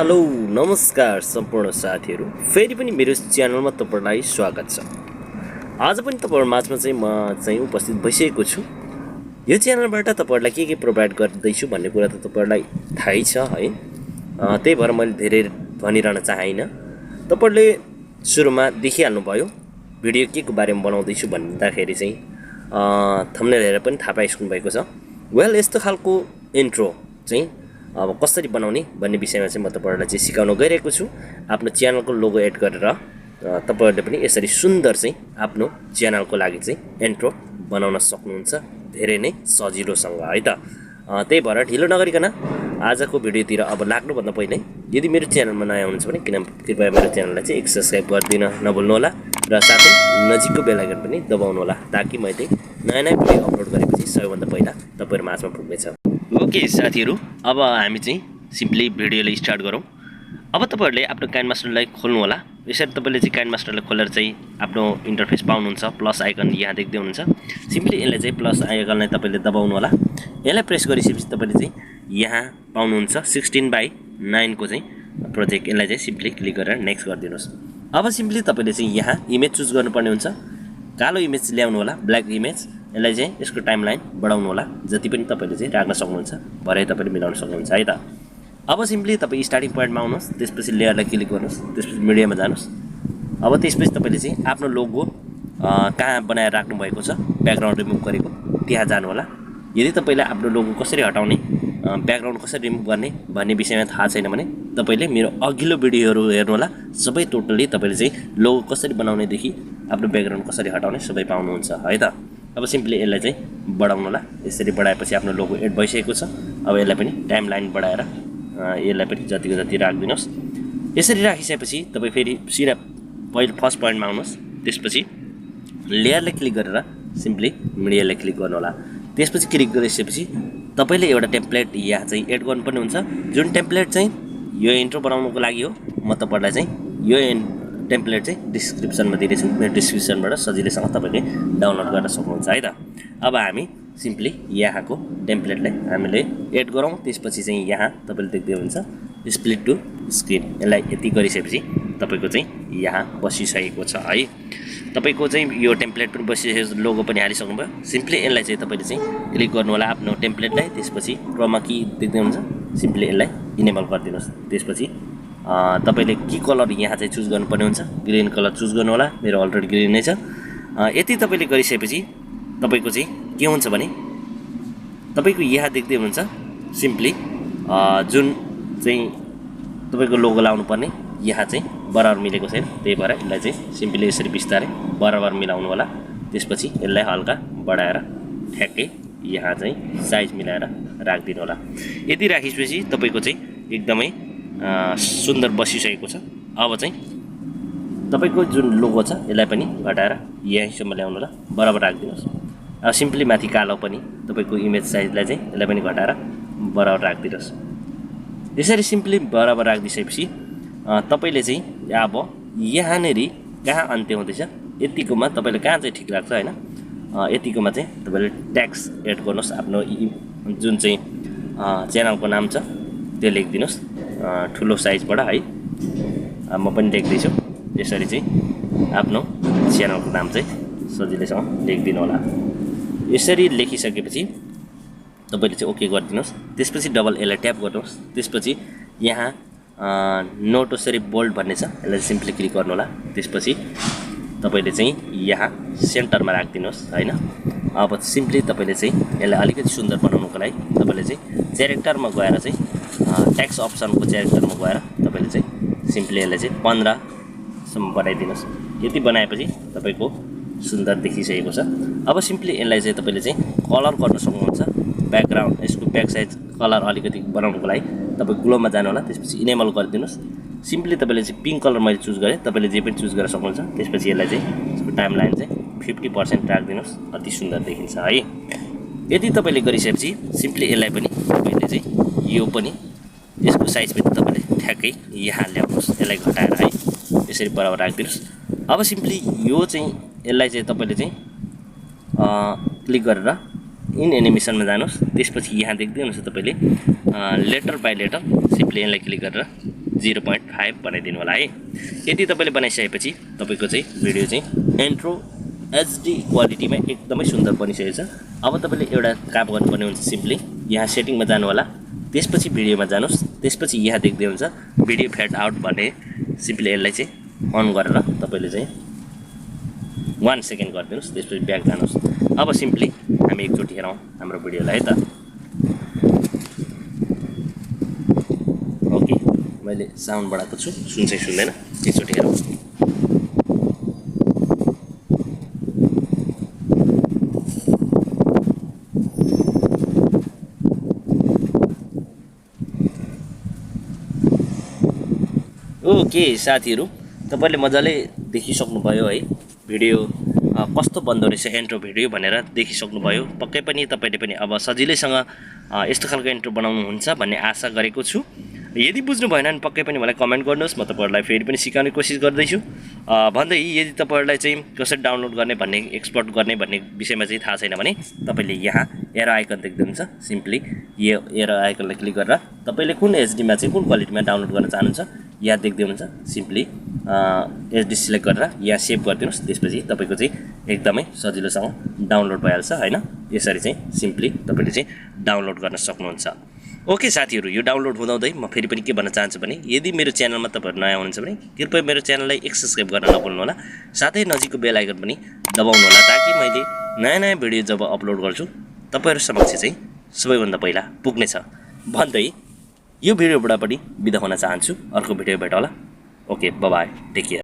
Hello नमस्कार सम्पूर्ण साथीहरू, फेरि पनि मेरो च्यानलमा तपाईहरुलाई स्वागत छ। आज पनि तपाईहरु माझमा चाहिँ म चाहिँ उपस्थित भइसकेको छु। यो च्यानलबाट तपाईहरुलाई के प्रोभाइड गर्दै छु भन्ने कुरा त तपाईहरुलाई थाहै छ है। त्यही भएर मैले धेरै भनिरहन चाहैन। तपाईहरुले सुरुमा देखिहाल्नु भयो भिडियो के को बारेमा बनाउँदै छु भन्दाखेरि चाहिँ थम्बनेल हेरेर पनि थाहा पाइसक्नु भएको छ। वेल यस्तो खालको इन्ट्रो चाहिँ अब कसरी बनाउने भन्ने विषयमा चाहिँ म तपाईहरुलाई चाहिँ सिकाउन गइरहेको छु। आफ्नो च्यानलको लोगो एड गरेर तपाईहरुले पनि यसरी सुन्दर चाहिँ आफ्नो च्यानलको लागि चाहिँ इन्ट्रो बनाउन सक्नुहुन्छ धेरै नै सजिलोसँग है त। त्यही भएर ढिलो नगरिकन आजको भिडियोतिर अब लाग्नु भन्दा पहिले यदि मेरो च्यानलमा नयाँ हुनुहुन्छ भने कृपया मेरो च्यानललाई चाहिँ सब्स्क्राइब गरिदिन नभुल्नु होला र साथै नजिकको बेल आइकन पनि दबाउनु होला ताकि मैले नयाँ नयाँ भिडियो अपलोड गरेपछि सबैभन्दा पहिला तपाईहरु माझमा पुग्नेछ। ओके साथीहरू, अब हामी चाहिँ सिम्पली भिडियोले स्टार्ट गरौँ। अब तपाईहरुले आफ्नो काइनमास्टरलाई खोल्नु होला। यसरी तपाईले चाहिँ काइनमास्टरलाई खोलेर चाहिँ आफ्नो इन्टरफेस पाउनुहुन्छ। प्लस आइकन यहाँ देख्दै हुनुहुन्छ। सिम्पली यसलाई चाहिँ प्लस आइकनलाई तपाईले दबाउनु होला। यसलाई प्रेस गरिसकेपछि तपाईले चाहिँ यहाँ पाउनुहुन्छ 16:9 को चाहिँ प्रोजेक्ट। यसलाई चाहिँ सिम्पली क्लिक गरेर नेक्स्ट गरिदिनुस्। अब सिम्पली तपाईले चाहिँ यहाँ इमेज चुज गर्नुपर्ने हुन्छ। कालो इमेज ल्याउनु होला, ब्ल्याक इमेज। यसलाई चाहिँ यसको टाइमलाइन बढाउनु होला, जति पनि तपाईले चाहिँ राख्न सक्नुहुन्छ भरे तपाईले मिलाउन सक्नुहुन्छ है त। अब सिम्पली तपाई स्टार्टिङ पोइन्टमा आउनुस्, त्यसपछि लेयरलाई क्लिक गर्नुस्, त्यसपछि मिडियामा जानुस्। अब त्यसपछि तपाईले चाहिँ आफ्नो लोगो कहाँ बनाएर राख्नु भएको छ, ब्याकग्राउन्ड रिमुभ गरेको त्यहाँ जानु होला। यदि तपाईलाई आफ्नो लोगो कसरी हटाउने, ब्याकग्राउन्ड कसरी रिमुभ गर्ने भन्ने विषयमा थाहा छैन भने तपाईले मेरो अघिल्लो भिडियोहरू हेर्नु होला। सबै टोटली तपाईले चाहिँ लोगो कसरी बनाउने देखि आफ्नो ब्याकग्राउन्ड कसरी हटाउने सबै पाउनुहुन्छ है त। अब सिम्पली यसलाई चाहिँ बढाउनु होला। यसरी बढाएपछि आफ्नो लोगो एड भइसकेको छ। अब यसलाई पनि टाइमलाइन बढाएर यसलाई पनि जतिको जति राख्दिनुस्। यसरी राखिसकेपछि तपाईँ फेरि सिधा पहिलो फर्स्ट पोइन्टमा आउनुहोस्। त्यसपछि लेयरलाई क्लिक गरेर सिम्पली मिडियालाई क्लिक गर्नु होला। त्यसपछि क्लिक गरिसकेपछि तपाईले एउटा टेम्प्लेट यहाँ चाहिँ एड गर्नुपर्ने हुन्छ। जुन टेम्प्लेट चाहिँ यो इन्ट्रो बनाउनुको लागि हो। म तपाईहरुलाई चाहिँ यो टेम्प्लेट चाहिँ डिस्क्रिप्सनमा दिनेछु। मेरो डिस्क्रिप्सनबाट सजिलैसँग तपाईले डाउनलोड गर्न सक्नुहुन्छ है त। अब हामी सिम्पली यहाँको टेम्प्लेटलाई हामीले एड गरौँ। त्यसपछि चाहिँ यहाँ तपाईले देख्दै हुनुहुन्छ स्प्लिट टु स्क्रिन। यसलाई यति गरिसकेपछि तपाईको चाहिँ यहाँ बसिसकेको छ है। तपाईको चाहिँ यो टेम्प्लेट पनि बसिसकेको, लोगो पनि हालिसक्नु भयो। सिम्पली यसलाई चाहिँ तपाईले चाहिँ क्लिक गर्नु होला आफ्नो टेम्प्लेटलाई। त्यसपछि क्रोमा की देख्दै हुनुहुन्छ, सिम्पली यसलाई इनेबल गरिदिनुस्। त्यसपछि तपाईले के कलर यहाँ चाहिँ चुज गर्नुपर्ने हुन्छ, ग्रीन कलर चुज गर्नु होला। मेरो अलरेडी ग्रीन नै छ। यति तपाईले गरिसकेपछि तपाईको चाहिँ के हुन्छ भने तपाईको यहाँ देख्दै हुनुहुन्छ सिम्पली जुन चाहिँ तपाईको लोगो लाउनु पर्ने यहाँ चाहिँ बराबर मिलेको छैन। त्यही भएर यसलाई चाहिँ सिम्पली यसरी बिस्तारै बराबर मिलाउनु होला। त्यसपछि यसलाई हल्का बढाएर ठ्याक्कै यहाँ चाहिँ साइज मिलाएर राखिदिनु होला। यति राखिसकेपछि तपाईको चाहिँ एकदमै सुन्दर बसिसकेको छ। अब चाहिँ तपाईको जुन लोगो छ यसलाई पनि घटाएर यहीँसम्म ल्याउनु होला, बराबर राखिदिनुस्। अब सिम्पली माथि कालो पनि तपाईको इमेज साइजलाई चाहिँ यसलाई पनि घटाएर बराबर राखिदिनुस्। यसरी सिम्पली बराबर राखिदिसकेपछि तपाईले चाहिँ अब यहाँनेरि कहाँ अन्त्य हुँदैछ यतिकोमा तपाईले कहाँ चाहिँ ठिक लाग्छ हैन, यतिकोमा चाहिँ तपाईले ट्याक्स एड गर्नुस्। आफ्नो जुन चाहिँ च्यानलको नाम छ त्यो लेखिदिनुस् ठुलो साइजबाट है। म पनि लेख्दैछु। यसरी चाहिँ आफ्नो च्यानलको नाम चाहिँ सजिलैसँग लेखिदिनु होला। यसरी लेखिसकेपछि तपाईले चाहिँ ओके गरिदिनुस्। त्यसपछि डबल यसलाई ट्याप गर्नुहोस्। त्यसपछि यहाँ नोटोसरी बोल्ड भन्ने छ, यसलाई सिम्पली क्लिक गर्नु होला। त्यसपछि तपाईले चाहिँ यहाँ सेन्टरमा राखिदिनुहोस् हैन। अब सिम्पली तपाईले चाहिँ यसलाई अलिकति सुन्दर बनाउनको लागि तपाईले चाहिँ क्यारेक्टरमा गएर चाहिँ टेक्स्ट अप्सनको क्यारेक्टरमा गएर तपाईले चाहिँ सिम्पली यसलाई चाहिँ 15 सम्म बनाइदिनुस्। यति बनाएपछि तपाईको सुन्दर देखिसकेको छ। अब सिम्पली यसलाई चाहिँ तपाईले चाहिँ कलर गर्न सक्नुहुन्छ। ब्याकग्राउन्ड यसको ब्याक साइड कलर अलिकति बनाउनको लागि तपाई ग्लोमा जानु होला। त्यसपछि इनेबल गरिदिनुस्। सिम्पली तपाईले चाहिँ पिङ्क कलर मैले चुज गरेँ, तपाईले जे पनि चुज गर्न सक्नुहुन्छ। त्यसपछि यसलाई चाहिँ यसको टाइमलाइन चाहिँ 50% राखिदिनुस्। अति सुन्दर देखिन्छ है। यदि तपाईले गरिसकेपछि सिम्पली यसलाई पनि तपाईले चाहिँ यो पनि यसको साइज पनि तपाईले ठ्याक्कै यहाँ ल्याउनुस्। यसलाई घटाएर है यसरी बराबर राखिदिनुस्। अब सिम्पली यो चाहिँ यसलाई चाहिँ तपाईले चाहिँ क्लिक गरेर इन एनिमेसनमा जानुस्। त्यसपछि यहाँ देख्दै हुनुहुन्छ तपाईले लेटर बाइ लेटर सिम्पली यसलाई क्लिक गरेर 0.5 बनाइदिनु होला है। यदि तपाईँले बनाइसकेपछि तपाईँको चाहिँ भिडियो चाहिँ इन्ट्रो HD क्वालिटीमा एकदमै सुन्दर बनिसकेको छ। अब तपाईँले एउटा काम गर्नुपर्ने हुन्छ, सिम्पली यहाँ सेटिङमा जानु होला, त्यसपछि भिडियोमा जानुहोस्, त्यसपछि यहाँ देख्दै हुन्छ भिडियो फेड आउट भन्ने, सिम्पली यसलाई चाहिँ अन गरेर तपाईँले चाहिँ 1 सेकेन्ड गरिदिनुहोस्, त्यसपछि ब्याक जानुहोस्। अब सिम्पली हामी एकचोटि हेरौँ हाम्रो भिडियोलाई है त। ओके, मैले साउन्ड बढाएको छु, सुन्छ सुन्दैन, एकचोटि हेरौँ। ओके साथीहरू, तपाईँले मजाले देखिसक्नुभयो है भिडियो कस्तो बन्दो रहेछ इन्ट्रो भिडियो भनेर देखिसक्नुभयो। पक्कै पनि तपाईँले पनि अब सजिलैसँग यस्तो खालको इन्ट्रो बनाउनुहुन्छ भन्ने आशा गरेको छु। यदि बुझ्नु भएन भने पक्कै पनि मलाई कमेन्ट गर्नुहोस्, म तपाईँहरूलाई फेरि पनि सिकाउने कोसिस गर्दैछु। भन्दै यदि तपाईँहरूलाई चाहिँ कसरी डाउनलोड गर्ने भन्ने, एक्सपोर्ट गर्ने भन्ने विषयमा चाहिँ थाहा छैन भने तपाईँले यहाँ एरो आइकन देख्नुहुन्छ, सिम्पली यो एरो आइकनलाई क्लिक गरेर तपाईँले कुन एचडीमा चाहिँ कुन क्वालिटीमा डाउनलोड गर्न चाहनुहुन्छ यहाँ देख्दै हुनुहुन्छ, सिम्पली एचडी सिलेक्ट गरेर यहाँ सेभ गरिदिनुहोस्, त्यसपछि तपाईँको चाहिँ एकदमै सजिलोसँग डाउनलोड भइहाल्छ हैन। यसरी चाहिँ सिम्पली तपाईँले चाहिँ डाउनलोड गर्न सक्नुहुन्छ। ओके साथीहरू, यो डाउनलोड हुँदाहुँदै म फेरि पनि के भन्न चाहन्छु भने यदि मेरो च्यानलमा तपाईँहरू नयाँ हुनुहुन्छ भने कृपया मेरो च्यानललाई सब्स्क्राइब गर्न नभुल्नु होला, साथै नजिकको बेल आइकन पनि दबाउनु होला, ताकि मैले नयाँ नयाँ भिडियो जब अपलोड गर्छु तपाईँहरू समक्ष चाहिँ सबैभन्दा पहिला पुग्नेछ भन्दै यो भिडियोबाट पनि बिदा हुन चाहन्छु। अर्को भिडियो भेटौँला। Okay, bye bye, take care.